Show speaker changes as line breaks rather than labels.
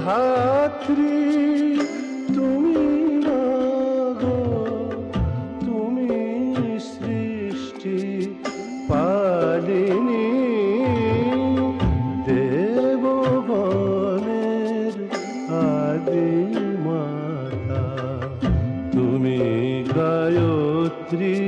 ধাত্রী তুমি মাগো, তুমি সৃষ্টি পালিনী, দেবগণের আদি মাতা তুমি গায়ত্রী।